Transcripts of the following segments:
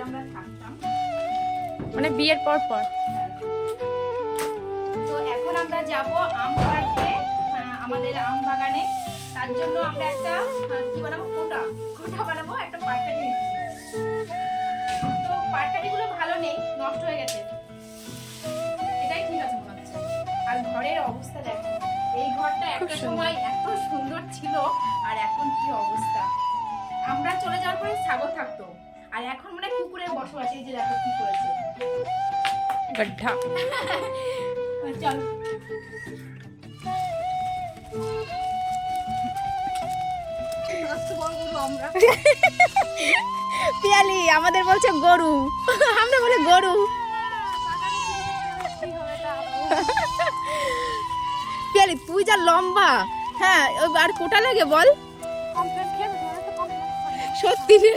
আমরা থাকতাম, মানে বিয়ের পর পর। তো এখন আমরা যাব আম পাড়তে আমাদের আম বাগানে। তার জন্য আমরা একটা কি বানাবো, কোটা বানাবো, একটা পাটকাঠি নিচ্ছি। তো পাটকাঠিগুলো ভালো নেই, নষ্ট হয়ে গেছে, এটাই ঠিক আছে মনে হচ্ছে। আর ঘরের অবস্থা দেখো, এই ঘরটা একটা সময় এত সুন্দর ছিল, আর এখন কি অবস্থা। আমরা চলে যাওয়ার পরে ছাগল থাকতো, আর এখন মানে কুকুরের বসবাস। এই যে দেখো কি করেছে, গड्ढा। চল। পিয়ালি আমাদের বলছে গরু, আমরা বলে গরু। পিয়ালি তুই যা লম্বা, হ্যাঁ আর কোটা লাগে বল, সত্যি রে।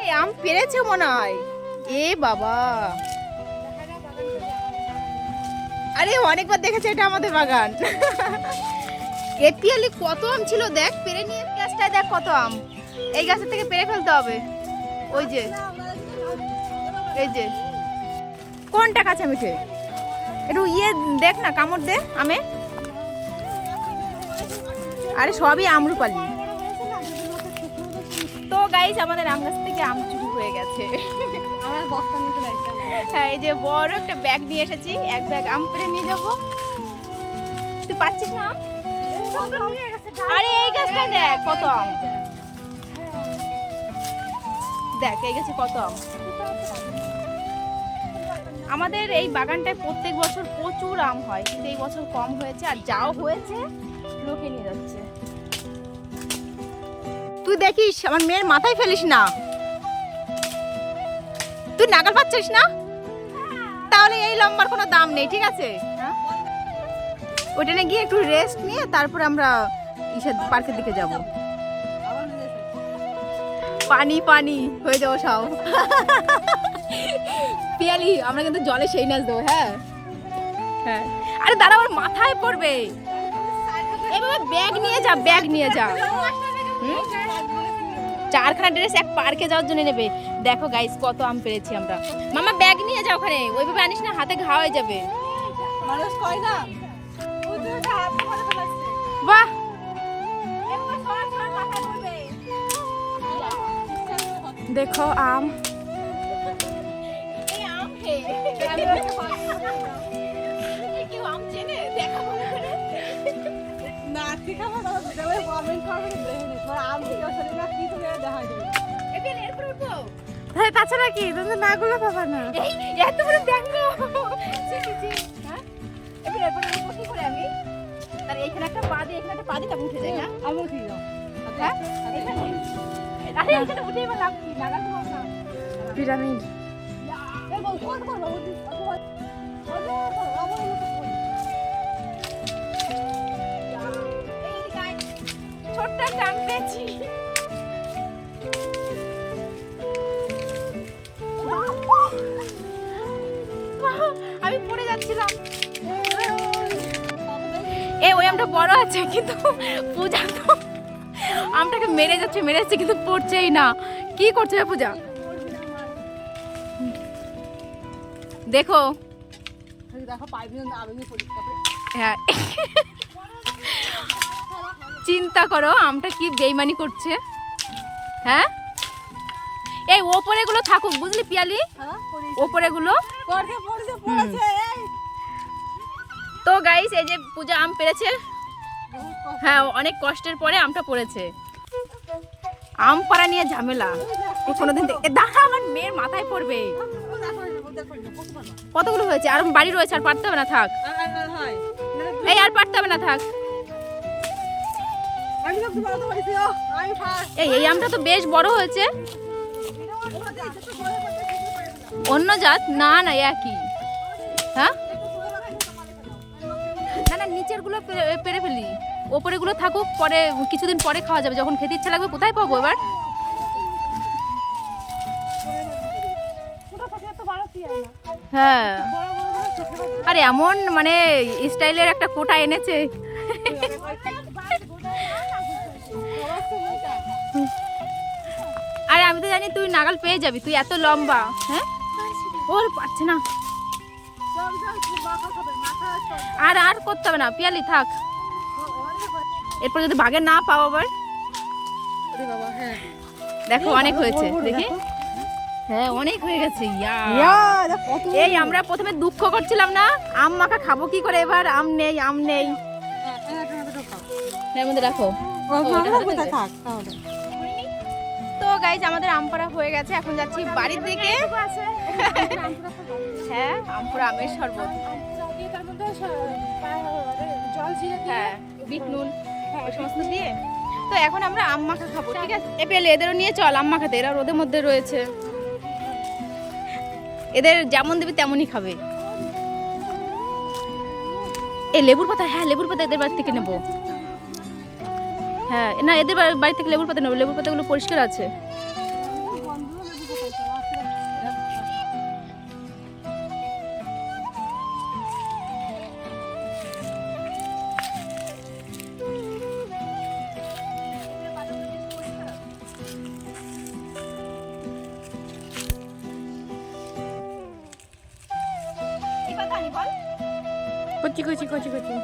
এই আম পেরেছে মনে হয়, এ বাবা, আরে অনেকবার দেখেছে এটা আমাদের বাগান। এ পিয়ালি কত আম ছিল দেখ, পেরে নিয়ে গাছটায় দেখ কত আম। এই গাছের থেকে পেরে ফেলতে হবে, ওই যে এই যে কোনটা কাঁচা মিঠে, একটু ইয়ে দেখ না, কামড় দে আমে। আরে সবই আমরুপালি। তো গাইস আমাদের আম গাছ থেকে আম চুরি হয়ে গেছে। হ্যাঁ এই যে বড় একটা ব্যাগ নিয়ে এসেছি, এক ব্যাগ আম পেড়ে নিয়ে যাবো। তুই পাচ্ছিস না আম? আরে এই গাছটা দেখ কত আম, দেখ এই গাছে কত আম। আমাদের এই বাগানটায় প্রত্যেক বছর প্রচুর আম হয়, কিন্তু এই বছর কম হয়েছে, আর যাও হয়েছে লোকে নিয়ে যাচ্ছে। তুই দেখিস আমার মেয়ের মাথায় ফেলিস না, তুই নাগাল পাচ্ছিস না, তাহলে এই লম্বার কোনো দাম নেই, ঠিক আছে? ওইখানে গিয়ে একটু রেস্ট নিয়ে তারপর আমরা পার্কের দিকে যাব। পানি পানি হয়ে যাবো সব। পিয়ালি আমরা কিন্তু জলে সেই নাচ দেবো। হ্যাঁ হ্যাঁ, আরে দাঁড়া আমার মাথায় পড়বে। এইভাবে ব্যাগ নিয়ে যা, ব্যাগ নিয়ে যা। চারখানা ড্রেস এক পার্কে যাওয়ার জন্য নেবে। দেখো গাইস কত আম পেরেছি আমরা। মামা ব্যাগ নিয়ে যা ওখানে, ওইভাবে আনিস না, হাতে ঘা হয়ে যাবে। বাহ দেখো আম, তাছাড়া কি তুমি নাগুলো পাবা না, এত বড় ব্যাঙ্গ। আমি তার এইখানে একটা পা দিয়ে, এখানে একটা পা দিয়ে উঠে যায় না, আমি উঠে যাও। আরে এখানে উঠে এবার লাভ কি, লাগাতে হবে না পিরামিড। ছোট্ট একটা আম পেয়েছি। আমি পড়ে যাচ্ছিলাম। এ ওই আমটা বড় আছে, কিন্তু পূজা তো আমটাকে মেরে যাচ্ছে, মেরে যাচ্ছে, কিন্তু পড়ছেই না। কি করছে পূজা? দেখো হ্যাঁ, চিন্তা করো আমটা কি বেইমানি করছে। হ্যাঁ এই ওপরে গুলো থাকুক, বুঝলি পিয়ালি, ওপরে গুলো। তো গাইস এই যে পূজা আম পেরেছে, হ্যাঁ অনেক কষ্টের পরে আমটা পড়েছে। আম পাড়া নিয়ে ঝামেলা কোনোদিন। দাঁড়া আমার মেয়ের মাথায় পড়বে। কতগুলো হয়েছে? আর বাড়ি রয়েছে, আর পারতে হবে না, থাক। এই আর পারতে হবে না, থাক। এই আমটা তো বেশ বড় হয়েছে। অন্য জাত? না না একই। হ্যাঁ না না, নিচের গুলো পেরে ফেলি, ওপরে গুলো থাকুক, পরে কিছুদিন পরে খাওয়া যাবে, যখন খেতে ইচ্ছা লাগবে। কোথায় পাবো এবার? হ্যাঁ আরে এমন মানে স্টাইলের একটা কোটা এনেছে। আরে আমি তো জানি তুই নাগাল পেয়ে যাবি, তুই এত লম্বা। হ্যাঁ ওর পারছে না। আর আর করতে হবে না পিয়ালি, থাক। এরপর যদি বাঘের না পাও আবার। দেখো অনেক হয়েছে, দেখি। হ্যাঁ অনেক হয়ে গেছে। এই আমরা প্রথমে দুঃখ করছিলাম না আম মাখা খাবো কি করে, এবার আম নেই, আম নেই। এর মধ্যে রাখো। তো গাইজ আমাদের আম পাড়া হয়ে গেছে, এখন যাচ্ছি বাড়ির দিকে। হ্যাঁ আমপুরা আমের শরবত, হ্যাঁ বিট নুন ওই সমস্ত দিয়ে। তো এখন আমরা আম মাখা খাবো, ঠিক আছে? এ পেলে এদেরও নিয়ে চল আম মাখাতে, এরা রোদের মধ্যে রয়েছে। এদের যেমন দিবি তেমনই খাবে। এই লেবুর পাতা, হ্যাঁ লেবুর পাতা এদের বাড়ি থেকে নেবো। হ্যাঁ না এদের বাড়ি থেকে লেবুর পাতা নেবো, লেবুর পাতাগুলো পরিষ্কার আছে। কচি কচি কচি কচি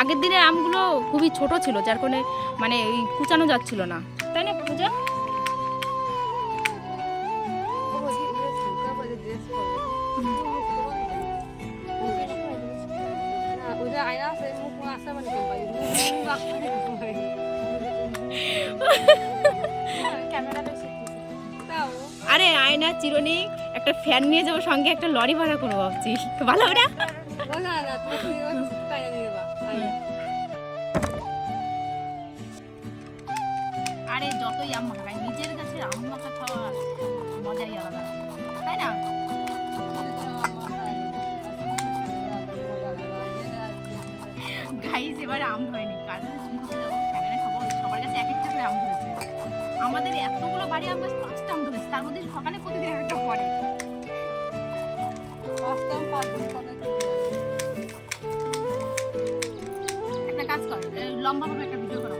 আগের দিনের আমগুলো খুবই ছোট ছিল, যার কারণে মানে ওই কুচানো যাচ্ছিল না, তাই না পূজা? আরে আয়না চিরুনি একটা ফ্যান নিয়ে যাবো, সঙ্গে একটা লরি ভাড়া করবো ভাবছি, ভালো হবে না? আরে যতই আম মাখা খাই, নিজের কাছে আম মাখা খাওয়া মজাই আলাদা, তাই না? গাইস এবার আম হয়নি, কারণ ক্যামেরা খাবো, সবার কাছে এক একটা করে আম ধরেছে। আমাদের এতগুলো বাড়ি আম গাছ 5টা আম ধরেছে, তার মধ্যে সকালে প্রতিদিন একটা পড়ে। একটা কাজ কর, লম্বা ভাবে একটা ভিডিও করো।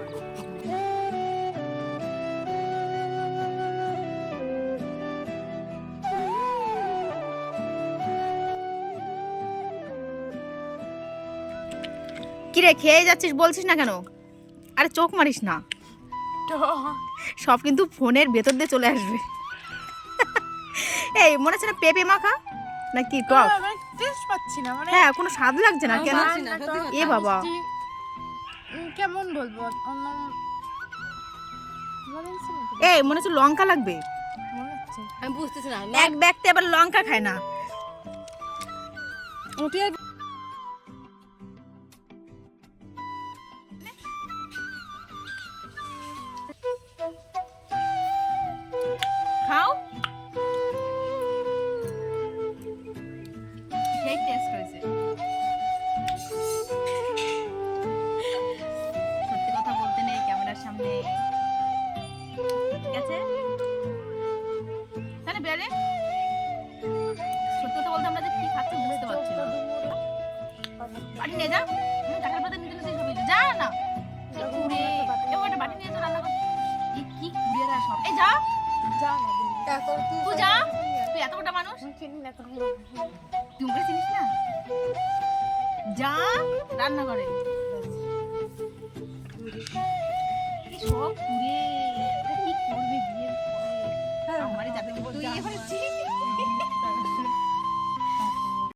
কিরে খেয়ে যাচ্ছিস বলছিস না কেন? আরে চোখ মারিস না, সব কিন্তু ফোনের ভেতর দিয়ে চলে আসবে। এই মনে হচ্ছে না পেঁপে মাখা নাকি টক? টেস্ট পাচ্ছি না, মানে হ্যাঁ কোনো স্বাদ লাগছে না কেন? এ বাবা কেমন বলবো, এই মনে হচ্ছে লঙ্কা লাগবে। আমি বুঝতেছি না। এক ব্যক্তি আবার লঙ্কা খায় না। খাও, সেই টেস্ট হয়েছে। সত্যি কথা বলতে নেই ক্যামেরার সামনে, ঠিক আছে? তাহলে বেরে সত্যি কথা বলতে আমরা যে কি খাচ্ছি বুঝতে পারছি না। বাটি নিয়ে যা, টাকার পাতা নিতে নিতে সবাই যা না। কুড়ে এবার একটা বাটি নিয়ে যা, রান্না কর। এই কি কুড়িয়েরা সব, এই যা তুই যা, তুই এত বড় মানুষ তুই ওকে চিনিস না, যা রান্না করে।